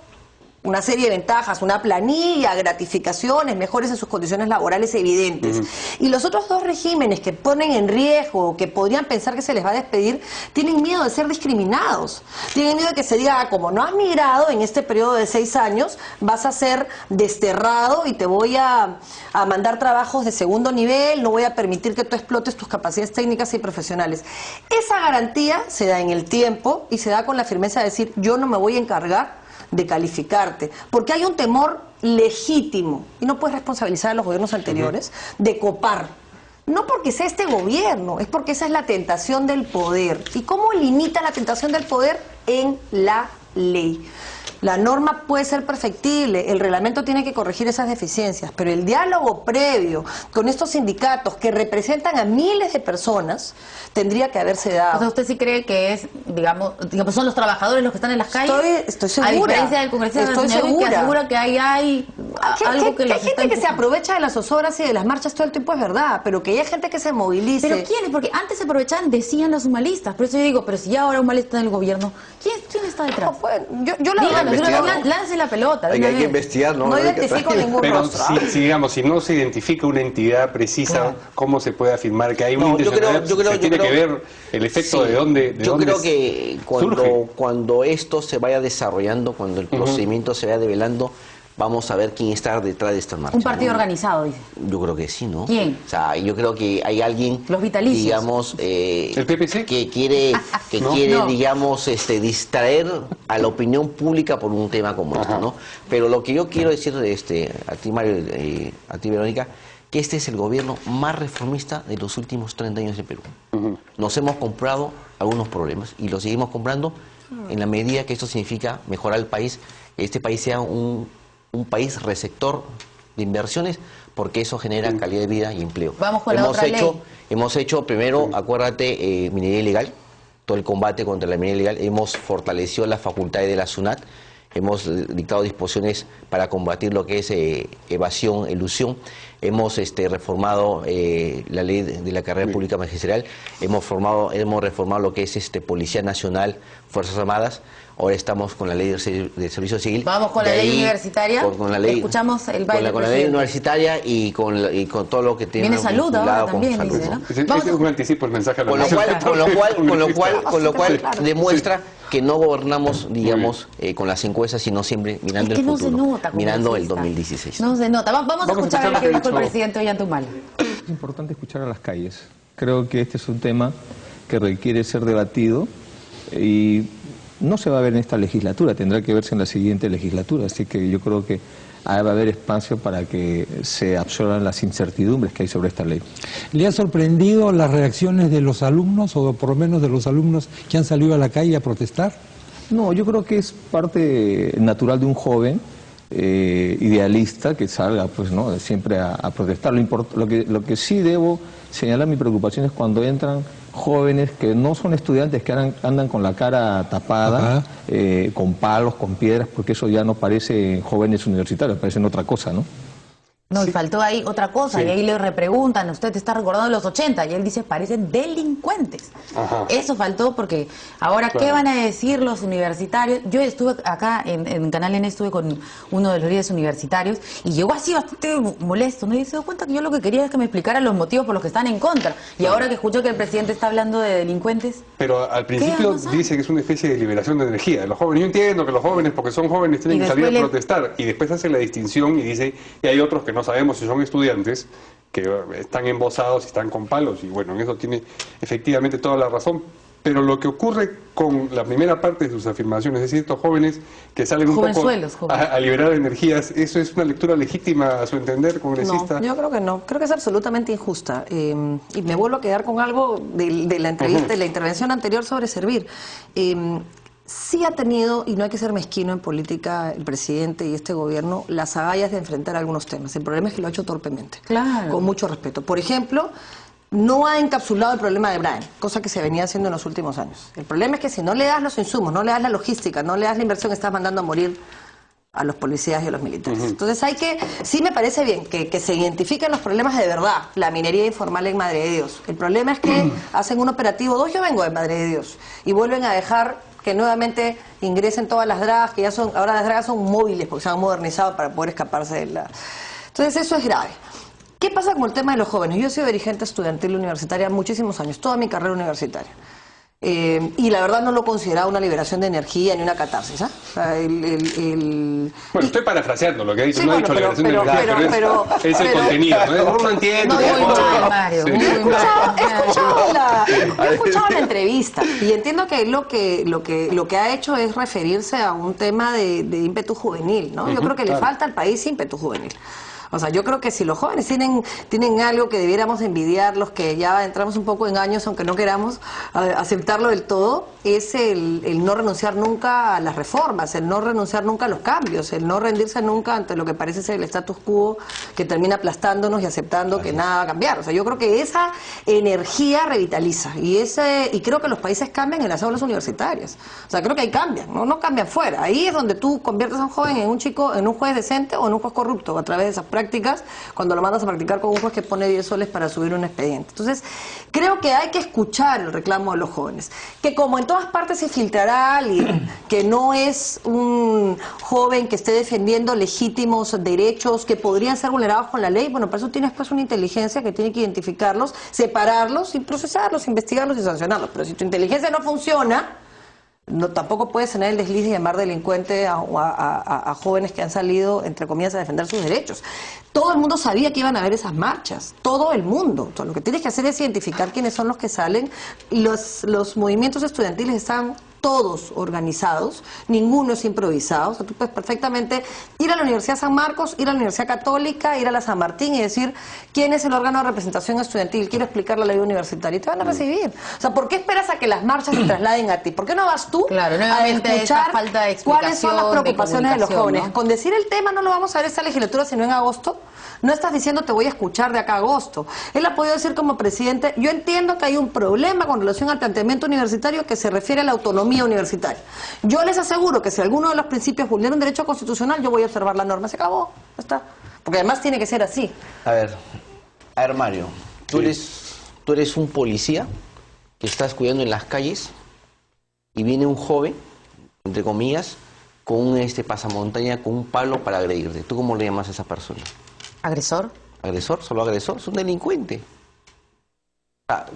una serie de ventajas, una planilla, gratificaciones, mejores en sus condiciones laborales evidentes. Y los otros 2 regímenes que ponen en riesgo, que podrían pensar que se les va a despedir, tienen miedo de ser discriminados. Tienen miedo de que se diga, como no has migrado en este periodo de 6 años, vas a ser desterrado y te voy a mandar trabajos de segundo nivel, no voy a permitir que tú explotes tus capacidades técnicas y profesionales. Esa garantía se da en el tiempo y se da con la firmeza de decir, yo no me voy a encargar de calificarte, porque hay un temor legítimo, y no puedes responsabilizar a los gobiernos anteriores, de copar. No porque sea este gobierno, es porque esa es la tentación del poder. ¿Y cómo limita la tentación del poder? En la ley. La norma puede ser perfectible, el reglamento tiene que corregir esas deficiencias, pero el diálogo previo con estos sindicatos que representan a miles de personas tendría que haberse dado. O sea, ¿usted sí cree que es, digamos son los trabajadores los que están en las calles? Estoy segura. A diferencia del congresista que asegura que hay algo que hay los gente está que se aprovecha de las zozobras y de las marchas todo el tiempo, es verdad, pero que haya gente que se movilice. ¿Pero quiénes? Porque antes se aprovechaban, decían los humanistas. Por eso yo digo, pero si ya ahora humanista está en el gobierno, ¿quién está detrás? No, pues, yo la verdad, lance la pelota. Hay que investigar, ¿no? No identifico ningún Pero rostro. si no se identifica una entidad precisa, ¿cómo se puede afirmar que hay una intencionalidad? Tiene que ver el efecto de dónde Yo creo que surge. cuando esto se vaya desarrollando, cuando el procedimiento se vaya develando, vamos a ver quién está detrás de esta marcha. Un partido ¿no? organizado, dice. Yo creo que sí, ¿no? ¿Quién? O sea, yo creo que hay alguien, Los vitalicios. digamos, ¿El PPC? que quiere, No. digamos, distraer a la opinión pública por un tema como este, ¿no? Pero lo que yo quiero decir, a ti, Mario, a ti, Verónica, que este es el gobierno más reformista de los últimos 30 años de Perú. Nos hemos comprado algunos problemas y los seguimos comprando en la medida que esto significa mejorar el país, que este país sea un país receptor de inversiones, porque eso genera calidad de vida y empleo. Vamos con la otra ley. Hemos hecho primero, acuérdate, minería ilegal, todo el combate contra la minería ilegal, hemos fortalecido las facultades de la SUNAT, hemos dictado disposiciones para combatir lo que es evasión, elusión, hemos reformado la ley de la carrera pública magisterial, hemos reformado lo que es Policía Nacional, Fuerzas Armadas. Ahora estamos con la ley de servicio civil. Vamos con la ley universitaria. Con la ley, escuchamos el baile con la ley universitaria y con todo lo que tiene. Viene salud ahora también, salud, dice, ¿no? Es un anticipo el mensaje a la nación. Con lo cual demuestra que no gobernamos, digamos, con las encuestas, sino siempre mirando es que el futuro, no se nota, mirando el 2016. No se nota. Vamos a escuchar lo que dijo el presidente Ollantaytamala. Es importante escuchar a las calles. Creo que este es un tema que requiere ser debatido y no se va a ver en esta legislatura, tendrá que verse en la siguiente legislatura, así que yo creo que va a haber espacio para que se absorban las incertidumbres que hay sobre esta ley. ¿Le ha sorprendido las reacciones de los alumnos, o por lo menos de los alumnos que han salido a la calle a protestar? No, yo creo que es parte natural de un joven idealista que salga, pues, ¿no?, siempre a protestar. Lo que sí debo señalar mi preocupación es cuando entran jóvenes que no son estudiantes, que andan con la cara tapada, con palos, con piedras, porque eso ya no parece jóvenes universitarios, parecen otra cosa, ¿no? No, y faltó ahí otra cosa, y ahí le repreguntan, usted está recordando los 80, y él dice, parecen delincuentes. Eso faltó porque ahora, ¿qué van a decir los universitarios? Yo estuve acá en Canal N, estuve con uno de los líderes universitarios, y llegó así bastante molesto, ¿no? Y se dio cuenta que yo lo que quería es que me explicaran los motivos por los que están en contra. Y ahora que escuchó que el presidente está hablando de delincuentes... Pero al principio dice que es una especie de liberación de energía. Los jóvenes, yo entiendo que los jóvenes, porque son jóvenes, tienen que salir a protestar, y después hace la distinción y dice que hay otros que no sabemos si son estudiantes, que están embosados y están con palos, y bueno, en eso tiene efectivamente toda la razón. Pero lo que ocurre con la primera parte de sus afirmaciones, es decir, estos jóvenes que salen un poco a liberar energías, ¿eso es una lectura legítima a su entender, congresista? No, yo creo que no, creo que es absolutamente injusta. Y me vuelvo a quedar con algo de la entrevista, de la intervención anterior sobre Servir. Sí ha tenido, y no hay que ser mezquino en política, el presidente y este gobierno, las agallas de enfrentar algunos temas. El problema es que lo ha hecho torpemente, con mucho respeto. Por ejemplo, no ha encapsulado el problema de Brain, cosa que se venía haciendo en los últimos años. El problema es que si no le das los insumos, no le das la logística, no le das la inversión, estás mandando a morir a los policías y a los militares. Entonces sí me parece bien que se identifiquen los problemas de verdad, la minería informal en Madre de Dios. El problema es que hacen un operativo, yo vengo de Madre de Dios, y vuelven a dejar que nuevamente ingresen todas las dragas, que ya son, ahora las dragas son móviles porque se han modernizado para poder escaparse de la... Entonces eso es grave. ¿Qué pasa con el tema de los jóvenes? Yo he sido dirigente estudiantil universitaria muchísimos años, toda mi carrera universitaria. y la verdad no lo consideraba una liberación de energía ni una catarsis. ¿Ah? O sea, Bueno, estoy parafraseando lo que ha dicho, sí, no ha bueno, dicho liberación de energía, pero es el contenido, ¿no? Uno entiende. No, muy mal, Mario. Sí. Muy He mal. escuchado la entrevista y entiendo que lo que ha hecho es referirse a un tema de ímpetu juvenil, ¿no? Yo creo que le falta al país ímpetu juvenil. O sea, yo creo que si los jóvenes tienen algo que debiéramos envidiar, los que ya entramos un poco en años, aunque no queramos aceptarlo del todo, es el no renunciar nunca a las reformas, el no renunciar nunca a los cambios, el no rendirse nunca ante lo que parece ser el status quo que termina aplastándonos y aceptando que nada va a cambiar. O sea, yo creo que esa energía revitaliza y creo que los países cambian en las aulas universitarias. O sea, creo que ahí cambian, no cambian fuera. Ahí es donde tú conviertes a un joven en un chico, en un juez decente o en un juez corrupto a través de esas prácticas, cuando lo mandas a practicar con un juez que pone 10 soles para subir un expediente. Entonces, creo que hay que escuchar el reclamo de los jóvenes, que como en todas partes se filtrará alguien que no es un joven que esté defendiendo legítimos derechos que podrían ser vulnerados con la ley, bueno, para eso tienes pues una inteligencia que tiene que identificarlos, separarlos y procesarlos, investigarlos y sancionarlos. Pero si tu inteligencia no funciona, tampoco puedes tener el desliz y llamar delincuente a jóvenes que han salido, entre comillas, a defender sus derechos. Todo el mundo sabía que iban a haber esas marchas, todo el mundo. Entonces, lo que tienes que hacer es identificar quiénes son los que salen. Los movimientos estudiantiles están todos organizados, ninguno es improvisado. O sea, tú puedes perfectamente ir a la Universidad San Marcos, ir a la Universidad Católica, ir a la San Martín y decir quién es el órgano de representación estudiantil, quiero explicar la ley universitaria y te van a recibir. O sea, ¿por qué esperas a que las marchas se trasladen a ti? ¿Por qué no vas tú a escuchar falta de cuáles son las preocupaciones de los jóvenes? ¿No? Con decir el tema no lo vamos a ver esta legislatura sino en agosto. No estás diciendo te voy a escuchar de acá a agosto. Él ha podido decir como presidente, yo entiendo que hay un problema con relación al planteamiento universitario que se refiere a la autonomía universitaria. Yo les aseguro que si alguno de los principios vulnera un derecho constitucional, yo voy a observar la norma. Se acabó. Ya está. Porque además tiene que ser así. A ver, Mario, tú eres un policía que estás cuidando en las calles y viene un joven, entre comillas, con un pasamontaña, con un palo para agredirte. ¿Tú cómo le llamas a esa persona? ¿Agresor? ¿Agresor? ¿Solo agresor? Es un delincuente.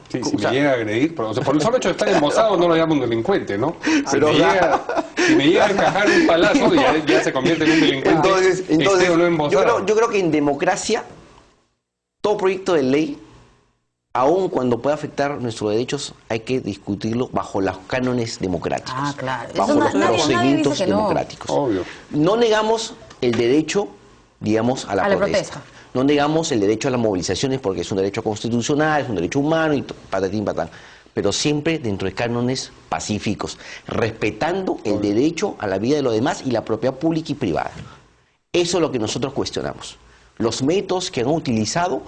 Sí, si me llega a agredir, por el solo hecho de estar embosado no lo llamo un delincuente, ¿no? Si me llega a encajar un palazo, ya se convierte en un delincuente. Entonces o no embosado. Yo creo que en democracia, todo proyecto de ley, aun cuando pueda afectar nuestros derechos, hay que discutirlo bajo los cánones democráticos. Ah, claro. Bajo los procedimientos democráticos. Obvio. No negamos el derecho, digamos, a la protesta. No negamos el derecho a las movilizaciones porque es un derecho constitucional, es un derecho humano y patatín patán. Pero siempre dentro de cánones pacíficos, respetando el derecho a la vida de los demás y la propiedad pública y privada. Eso es lo que nosotros cuestionamos. Los métodos que han utilizado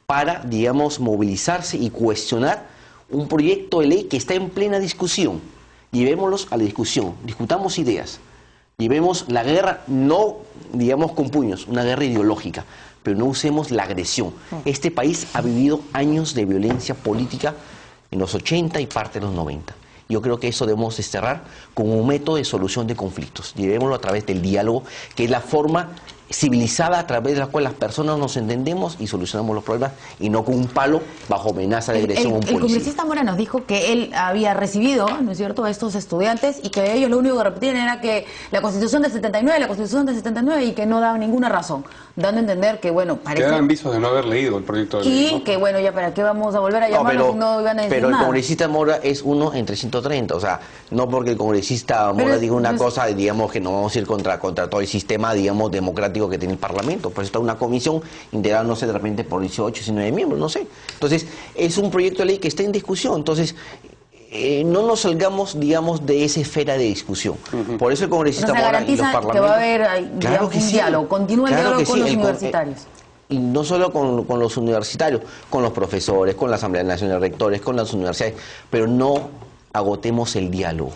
para, digamos, movilizarse y cuestionar un proyecto de ley que está en plena discusión. Llevémoslos a la discusión, discutamos ideas. Llevemos la guerra, no, digamos, con puños, una guerra ideológica, pero no usemos la agresión. Este país ha vivido años de violencia política en los 80 y parte de los 90. Yo creo que eso debemos desterrar como un método de solución de conflictos. Llevémoslo a través del diálogo, que es la forma civilizada a través de la cual las personas nos entendemos y solucionamos los problemas, y no con un palo bajo amenaza de agresión a un policía. El congresista Mora nos dijo que él había recibido, ¿no es cierto?, a estos estudiantes y que ellos lo único que repetían era que la Constitución del 79, y que no daban ninguna razón, dando a entender que, bueno, parece... Quedaban visos de no haber leído el proyecto de ley, ¿no? Que, bueno, ya para qué vamos a volver a llamarnos si no iban a decir pero nada. El congresista Mora es uno entre 130, o sea, no porque el congresista Mora diga una cosa, digamos que no vamos a ir contra todo el sistema, digamos, democrático que tiene el Parlamento. Por eso está una comisión integrada, no sé, de repente por 18, 19 miembros, no sé. Entonces, es un proyecto de ley que está en discusión. Entonces, no nos salgamos, digamos, de esa esfera de discusión. Por eso el congresista Mora y los parlamentos... que va a haber, digamos, un diálogo, continúa el diálogo con los universitarios. Y no solo con los universitarios, con los profesores, con la Asamblea Nacional de Rectores, con las universidades, pero no agotemos el diálogo.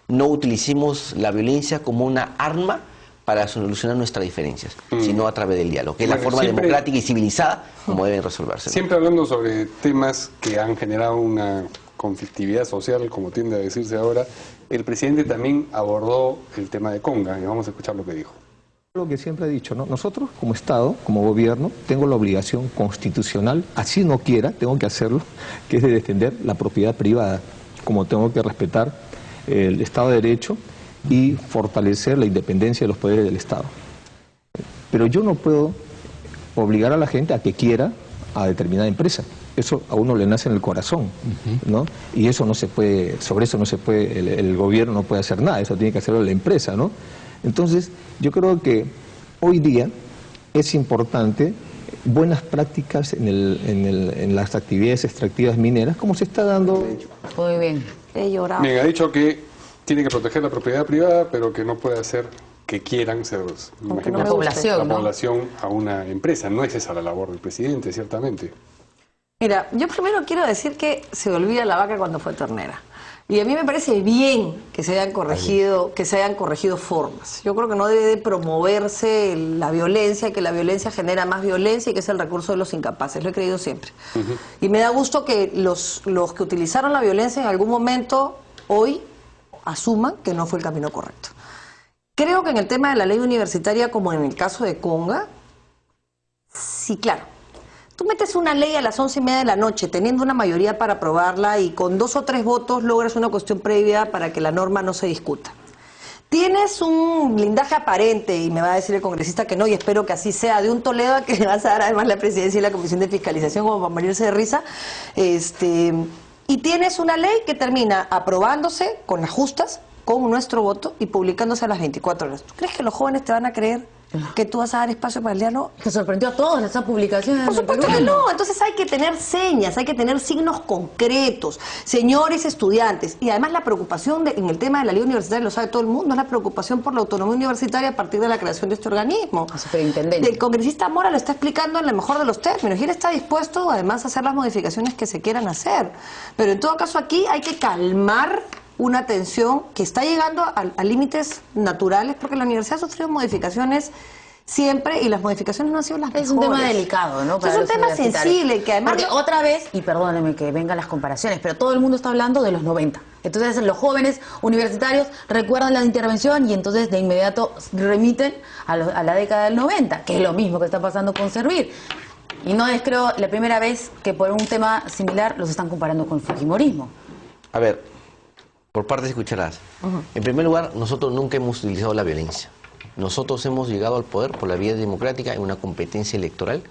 No utilicemos la violencia como una arma para solucionar nuestras diferencias, sino a través del diálogo, que es la forma democrática y civilizada como deben resolverse. Siempre hablando sobre temas que han generado una conflictividad social, como tiende a decirse ahora, el presidente también abordó el tema de Conga, y vamos a escuchar lo que dijo. Lo que siempre he dicho, ¿no? Nosotros como Estado, como gobierno, tengo la obligación constitucional, así no quiera, tengo que hacerlo, que es de defender la propiedad privada. como tengo que respetar el Estado de Derecho y fortalecer la independencia de los poderes del Estado. Pero yo no puedo obligar a la gente a que quiera a determinada empresa. Eso a uno le nace en el corazón, ¿no? Y eso no se puede, sobre eso no se puede, el gobierno no puede hacer nada, eso tiene que hacerlo la empresa, ¿no? Entonces, yo creo que hoy día es importante buenas prácticas en las actividades extractivas mineras, como se está dando. Muy bien. He llorado. Bien, ha dicho que tiene que proteger la propiedad privada, pero que no puede hacer que quieran ser Aunque no La me población, la ¿no? población a una empresa. No es esa la labor del presidente, ciertamente. Mira, yo primero quiero decir que se olvida la vaca cuando fue ternera. Y a mí me parece bien que se hayan corregido formas. Yo creo que no debe de promoverse la violencia, que la violencia genera más violencia y que es el recurso de los incapaces. Lo he creído siempre. Y me da gusto que los que utilizaron la violencia en algún momento hoy asuman que no fue el camino correcto. Creo que en el tema de la ley universitaria, como en el caso de Conga, sí, claro. Tú metes una ley a las 11:30 de la noche, teniendo una mayoría para aprobarla y con 2 o 3 votos logras una cuestión previa para que la norma no se discuta. Tienes un blindaje aparente, y me va a decir el congresista que no, y espero que así sea, de un Toledo a que le vas a dar además la presidencia y la Comisión de Fiscalización como para morirse de risa, y tienes una ley que termina aprobándose con las justas, con nuestro voto y publicándose a las 24 horas. ¿Tú crees que los jóvenes te van a creer que tú vas a dar espacio para el diálogo? ¿Te sorprendió a todos esas publicaciones? Por supuesto que no, entonces hay que tener señas, hay que tener signos concretos, señores estudiantes, y además la preocupación en el tema de la ley universitaria, lo sabe todo el mundo, es la preocupación por la autonomía universitaria a partir de la creación de este organismo. Superintendente. El congresista Mora lo está explicando en el mejor de los términos, y él está dispuesto además a hacer las modificaciones que se quieran hacer, pero en todo caso aquí hay que calmar una tensión que está llegando a límites naturales, porque la universidad ha sufrido modificaciones siempre y las modificaciones no han sido las mejores. Es un tema delicado, ¿no? Es un tema sensible que además... Porque otra vez, y perdónenme que vengan las comparaciones, pero todo el mundo está hablando de los 90. Entonces los jóvenes universitarios recuerdan la intervención y entonces de inmediato remiten a la década del 90, que es lo mismo que está pasando con Servir. Y no es, creo, la primera vez que por un tema similar los están comparando con el fujimorismo. A ver, por partes escucharás. En primer lugar, nosotros nunca hemos utilizado la violencia. Nosotros hemos llegado al poder por la vía democrática en una competencia electoral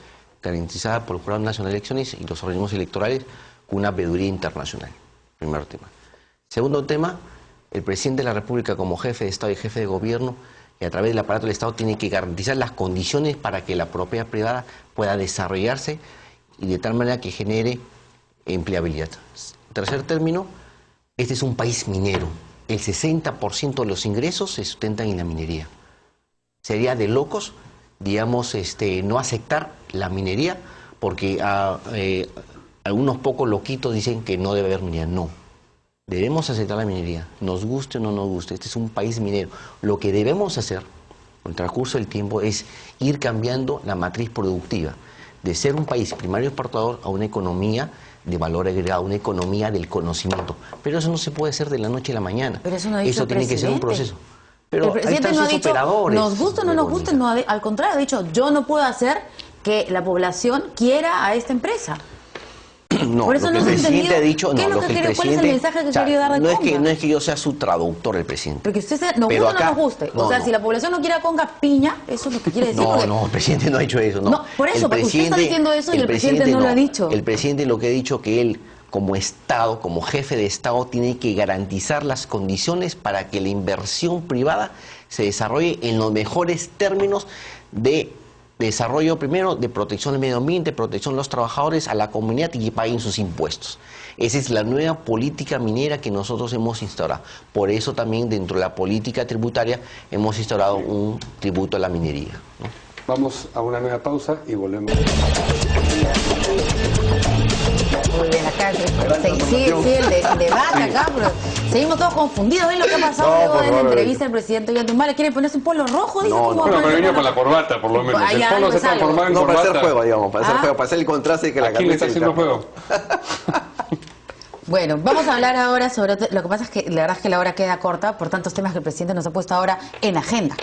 garantizada por el Jurado Nacional de Elecciones y los organismos electorales con una veeduría internacional. Primer tema. Segundo tema, el presidente de la República como jefe de Estado y jefe de gobierno y a través del aparato del Estado tiene que garantizar las condiciones para que la propiedad privada pueda desarrollarse y de tal manera que genere empleabilidad. Tercer término, este es un país minero. El 60% de los ingresos se sustentan en la minería. Sería de locos, digamos, no aceptar la minería porque algunos pocos loquitos dicen que no debe haber minería. No, debemos aceptar la minería, nos guste o no nos guste. Este es un país minero. Lo que debemos hacer con el transcurso del tiempo es ir cambiando la matriz productiva de ser un país primario exportador a una economía de valor agregado, una economía del conocimiento. Pero eso no se puede hacer de la noche a la mañana. Pero eso no ha dicho eso tiene que ser un proceso. Pero el presidente ahí no están ha sus dicho, operadores. nos gusta o no nos gusta, no, al contrario, ha dicho, yo no puedo hacer que la población quiera a esta empresa. No, por eso lo que no el se presidente entendió. ha dicho, ¿Qué es no, lo lo que que el quiere? ¿Cuál es el presidente, mensaje que quería dar de no Conga? es que yo sea su traductor, el presidente. Porque usted nos Pero gusta o acá- no nos guste. no, o sea, no. si la población no quiere a Conga piña, eso es lo que quiere decir. No, porque- no, el presidente no ha dicho eso. No, No, por eso, El porque usted está diciendo eso y el presidente no lo ha dicho. El presidente lo que ha dicho que él, como Estado, como jefe de Estado, tiene que garantizar las condiciones para que la inversión privada se desarrolle en los mejores términos de desarrollo, primero, de protección del medio ambiente, protección de los trabajadores, a la comunidad y que paguen sus impuestos. Esa es la nueva política minera que nosotros hemos instaurado. Por eso también dentro de la política tributaria hemos instaurado un tributo a la minería, ¿no? Vamos a una nueva pausa y volvemos. Muy bien, acá sigue el debate acá, pero seguimos todos confundidos. ¿Ven lo que ha pasado No, luego por de la favor. entrevista del presidente Ollantumala? ¿Quiere ponerse un polo rojo? Dice, No, ¿cómo no. va a Bueno, me ponerse venía polo con la rojo? corbata, por lo menos. Ahí El algo polo se es algo. transformaba en No, para hacer corbata. juego, digamos, para hacer Ah. juego, para hacer el contraste que la ¿A quién le está camisa haciendo y tal. juego? Bueno, vamos a hablar ahora sobre... Lo que pasa es que la verdad es que la hora queda corta por tantos temas que el presidente nos ha puesto ahora en agenda.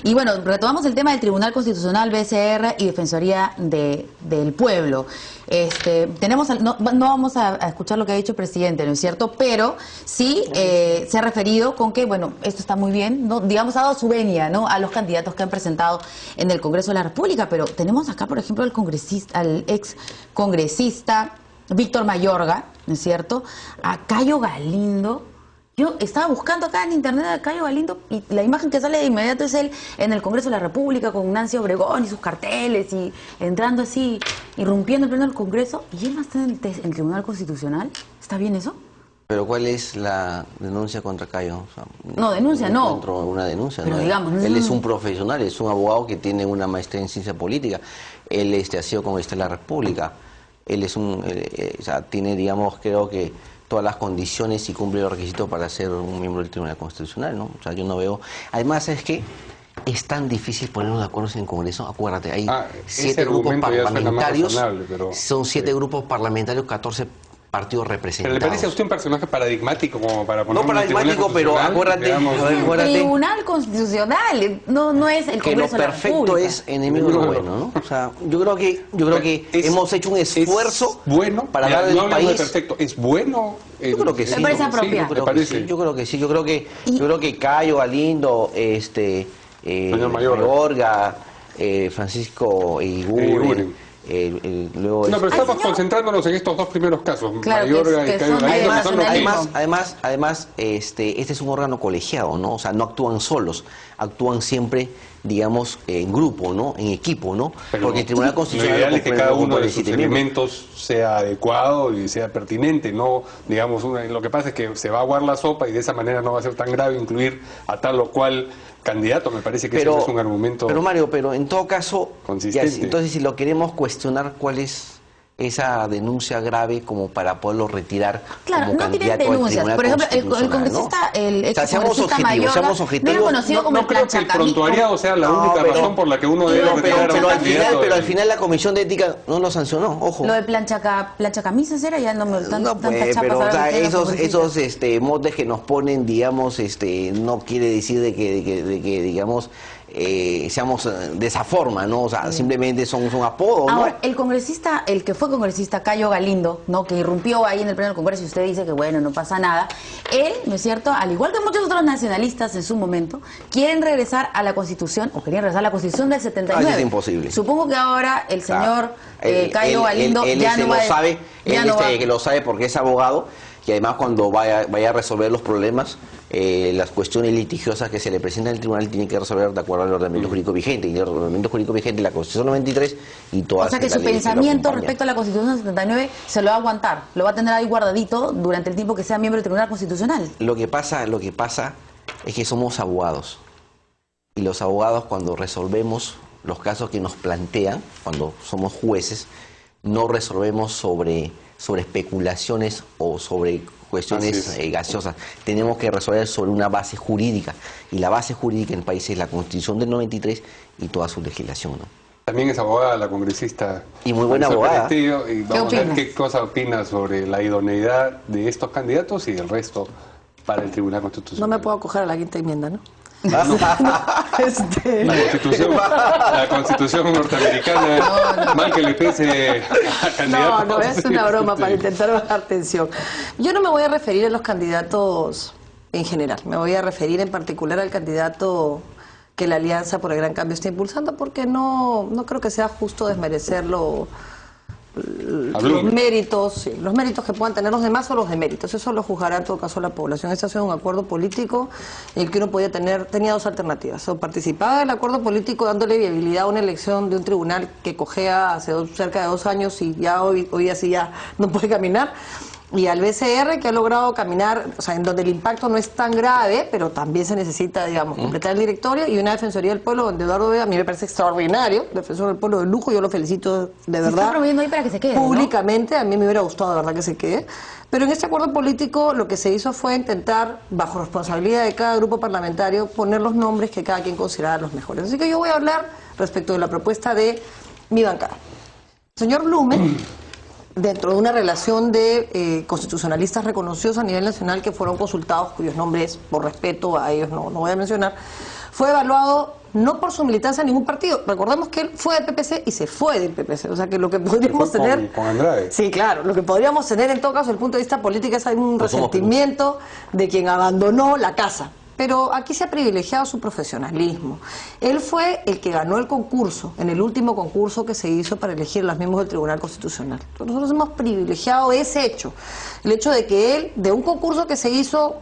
Y bueno, retomamos el tema del Tribunal Constitucional, BCR y Defensoría del Pueblo. No vamos a escuchar lo que ha dicho el presidente, ¿no es cierto? Pero sí se ha referido con que, bueno, esto está muy bien, ¿no? Digamos, ha dado su venia, ¿no?, a los candidatos que han presentado en el Congreso de la República. Pero tenemos acá, por ejemplo, al ex congresista Víctor Mayorga, ¿no es cierto?, a Cayo Galindo. Yo estaba buscando acá en internet a Cayo Galindo y la imagen que sale de inmediato es él en el Congreso de la República con Nancy Obregón y sus carteles y entrando así, irrumpiendo en pleno del Congreso, y él no está en el Tribunal Constitucional. ¿Está bien eso? ¿Pero cuál es la denuncia contra Cayo? O sea, no, denuncia no. Encuentro una denuncia, pero ¿no? Digamos, él es un profesional, es un abogado que tiene una maestría en ciencia política. Él ha sido congresista de la República. Él es o sea, tiene, digamos, creo que todas las condiciones y cumple los requisitos para ser un miembro del Tribunal Constitucional, ¿no? O sea, yo no veo... Además, es que es tan difícil ponernos de acuerdo en el Congreso. Acuérdate, hay 7 grupos parlamentarios, pero... son 7 grupos parlamentarios, 14 partidos representados. ¿Pero le parece a usted un personaje paradigmático como para poner... No paradigmático, pero acuérdate... El Tribunal Constitucional no es el Congreso de la República. Que lo perfecto es enemigo de lo bueno, ¿no? O sea, yo creo que hemos hecho un esfuerzo bueno para dar al país... de perfecto, ¿es bueno? Yo creo que sí. ¿Me parece apropiado? Yo creo que sí. Yo creo que Cayo Galindo, Mayorga, Francisco Eguiguren... luego no, pero estamos concentrándonos en estos 2 primeros casos, claro, Mayorga y Cayo Galindo. Además, este es un órgano colegiado, ¿no? O sea, no actúan solos, actúan siempre, digamos, en grupo, ¿no? En equipo, ¿no? Pero porque el Tribunal Constitucional... Lo ideal es que cada uno de sus elementos sea adecuado y sea pertinente, no, digamos, lo que pasa es que se va a aguar la sopa y de esa manera no va a ser tan grave incluir a tal o cual candidato. Me parece que ese es un argumento... Pero Mario, en todo caso, consistente. Entonces si lo queremos cuestionar, ¿cuál es esa denuncia grave como para poderlo retirar como candidato al Tribunal Por ejemplo, el congresista, el ex congresista Mayorga, no era conocido como el planchacamisa. No creo que el prontuariado sea la única razón por la que uno debe retirar a un candidato. Pero al final la Comisión de Ética no lo sancionó, ojo. Lo de planchacamisas era, ya no me no pues, pero o sea, esos motes que nos ponen, digamos, no quiere decir de que digamos, seamos de esa forma, ¿no? O sea, simplemente son apodos, ¿no? Ahora, el que fue congresista, Cayo Galindo, ¿no?, que irrumpió ahí en el pleno del Congreso, y usted dice que, bueno, no pasa nada, él, ¿no es cierto?, al igual que muchos otros nacionalistas en su momento, quieren regresar a la Constitución, o querían regresar a la Constitución del 79. Es imposible. Supongo que ahora el señor Cayo Galindo ya no va a... que lo sabe porque es abogado, y además cuando vaya a resolver los problemas, las cuestiones litigiosas que se le presentan al tribunal tienen que resolver de acuerdo al ordenamiento jurídico vigente, y el ordenamiento jurídico vigente es la Constitución 93 y todas. O sea que su pensamiento respecto a la Constitución del 79 se lo va a aguantar, lo va a tener ahí guardadito durante el tiempo que sea miembro del Tribunal Constitucional. Lo que pasa es que somos abogados, y los abogados, cuando resolvemos los casos que nos plantean, cuando somos jueces, no resolvemos sobre especulaciones o sobre cuestiones gaseosas. Tenemos que resolver sobre una base jurídica, y la base jurídica en el país es la Constitución del 93 y toda su legislación, ¿no? También es abogada la congresista. Y muy buena abogada. Y vamos a ver qué cosa opina sobre la idoneidad de estos candidatos y del resto para el Tribunal Constitucional. No me puedo acoger a la quinta enmienda, ¿no? La Constitución norteamericana, mal que le pese a candidatos. No, es una broma para intentar bajar tensión. Yo no me voy a referir a los candidatos en general, me voy a referir en particular al candidato que la Alianza por el Gran Cambio está impulsando, porque no creo que sea justo desmerecerlo. Los méritos que puedan tener los demás o los deméritos, eso lo juzgará en todo caso la población. Este ha sido un acuerdo político en el que uno tenía 2 alternativas: o participaba del acuerdo político dándole viabilidad a una elección de un tribunal que cojea hace cerca de 2 años y ya hoy así ya no puede caminar, y al BCR, que ha logrado caminar, o sea, en donde el impacto no es tan grave, pero también se necesita, digamos, completar el directorio, y una Defensoría del Pueblo donde Eduardo Vega a mí me parece extraordinario, defensor del pueblo de lujo, yo lo felicito de verdad. Se está promoviendo ahí para que se quede, públicamente, ¿no? A mí me hubiera gustado de verdad que se quede, pero en este acuerdo político lo que se hizo fue intentar, bajo responsabilidad de cada grupo parlamentario, poner los nombres que cada quien considerara los mejores. Así que yo voy a hablar respecto de la propuesta de mi bancada. Señor Blume dentro de una relación de constitucionalistas reconocidos a nivel nacional que fueron consultados, cuyos nombres, por respeto a ellos, no voy a mencionar, fue evaluado no por su militancia en ningún partido. Recordemos que él fue del PPC y se fue del PPC. O sea que lo que podríamos tener... Con Andrade. Sí, claro. Lo que podríamos tener en todo caso, desde el punto de vista político, es un resentimiento de quien abandonó la casa. Pero aquí se ha privilegiado su profesionalismo. Él fue el que ganó el concurso, en el último concurso que se hizo para elegir los miembros del Tribunal Constitucional. Nosotros hemos privilegiado ese hecho. El hecho de que él, de un concurso que se hizo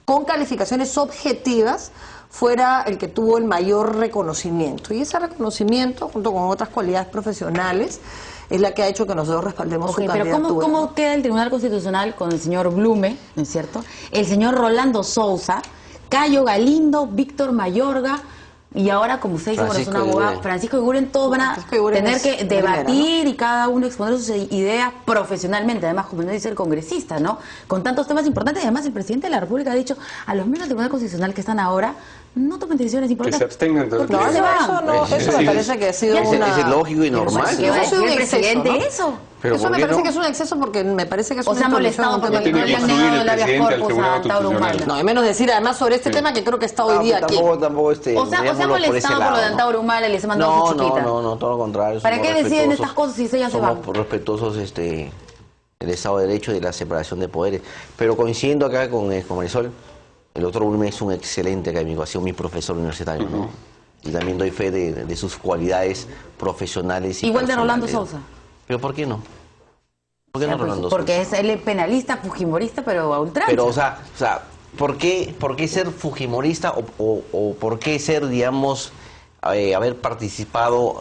con calificaciones objetivas, fuera el que tuvo el mayor reconocimiento. Y ese reconocimiento, junto con otras cualidades profesionales, es la que ha hecho que nosotros respaldemos su candidatura. Pero ¿cómo queda el Tribunal Constitucional con el señor Blume, ¿no es cierto? El señor Rolando Sousa, Cayo Galindo, Víctor Mayorga, y ahora, como usted dice, bueno, es un abogado, Francisco Eguiguren, todos van a tener que debatir y cada uno exponer sus ideas profesionalmente, además, como nos dice el congresista, ¿no? Con tantos temas importantes, y además el presidente de la República ha dicho a los miembros del Tribunal Constitucional que están ahora, no tomen decisiones importantes. Que se abstengan de No, eso me parece que ha sido Es lógico y normal. ¿Qué va a decir el exceso, presidente ¿no? eso? Pero eso ¿por me qué parece no? que es un exceso porque me parece que es O una se ha molestado porque Tiene no que le han influir negado el el habeas presidente al corpus Tribunal a Tauro Constitucional. Humala. No, de menos decir además sobre este tema que creo que está hoy día aquí. Tampoco O se ha veámoslo por ese molestado por lo de lado, Antauro Humala y les ha mandado no, su chiquita. no, todo lo contrario. ¿Para somos qué deciden respetuosos. estas cosas si ellas se van? Somos respetuosos del Estado de Derecho y de la separación de poderes. Pero coincidiendo acá con Marisol, el doctor Blume es un excelente académico, ha sido mi profesor universitario, ¿no? Y también doy fe de sus cualidades profesionales y Igual de Rolando personales. Sousa. ¿Pero por qué no? ¿Por qué no Rolando Porque Sousa? él es penalista, fujimorista, pero a ultranza. Pero, o sea, ¿por qué ser fujimorista o por qué ser, digamos, haber participado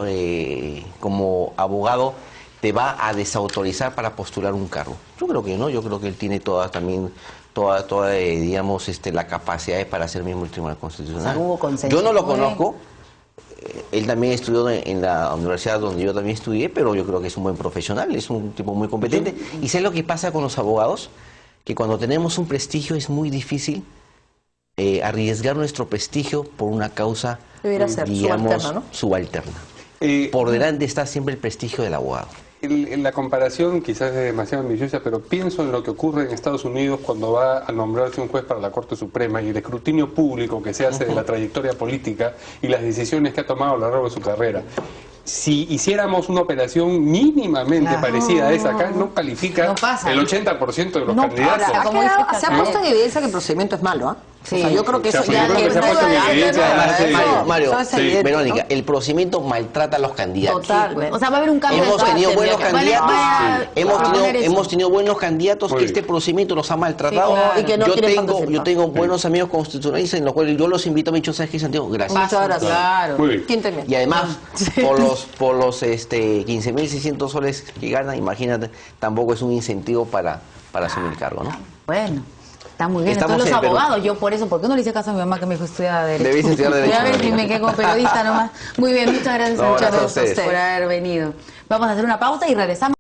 como abogado te va a desautorizar para postular un cargo? Yo creo que no, yo creo que él tiene toda digamos, la capacidad para ser miembro del Tribunal Constitucional. O sea, hubo consenso. Yo no lo conozco. Él también estudió en la universidad donde yo también estudié, pero yo creo que es un buen profesional, es un tipo muy competente. ¿Y sé lo que pasa con los abogados? Que cuando tenemos un prestigio es muy difícil arriesgar nuestro prestigio por una causa, Debería ser digamos, subalterna, ¿no? subalterna. Por delante está siempre el prestigio del abogado. La comparación quizás es demasiado ambiciosa, pero pienso en lo que ocurre en Estados Unidos cuando va a nombrarse un juez para la Corte Suprema y el escrutinio público que se hace de la trayectoria política y las decisiones que ha tomado a lo largo de su carrera. Si hiciéramos una operación mínimamente parecida a esa, acá no califica No pasa. el 80% de los No candidatos. pasa. Se ha puesto en evidencia que el procedimiento es malo, ¿ah? Sí. O sea, yo creo que eso Se ya ha puesto en evidencia. Mario, eso es evidente, Verónica, ¿no? el procedimiento maltrata a los candidatos. Total. O sea, va a haber un cambio Hemos de tenido buenos carácter. candidatos, Proponer eso. hemos tenido buenos candidatos Muy que bien. este procedimiento los ha maltratado. Sí, claro. Y que no yo quieren tengo participar. buenos amigos constitucionalistas en los cuales yo los invito a mi ¿sabes qué, Santiago? Gracias. Muchas gracias. Claro. Muy bien. ¿Quién te miente? Y además, por los 15.600 soles que ganan, imagínate, tampoco es un incentivo para asumir el cargo, ¿no? Bueno, está muy bien. Estamos Entonces los en Perú. abogados, yo por eso, ¿por qué no le hice caso a mi mamá que me dijo estudiar Derecho? Debiste estudiar Derecho, Ya ves, Verónica. y me quedé como periodista nomás. Muy bien, muchas gracias, No, gracias a muchas ustedes. por haber venido. Vamos a hacer una pausa y regresamos.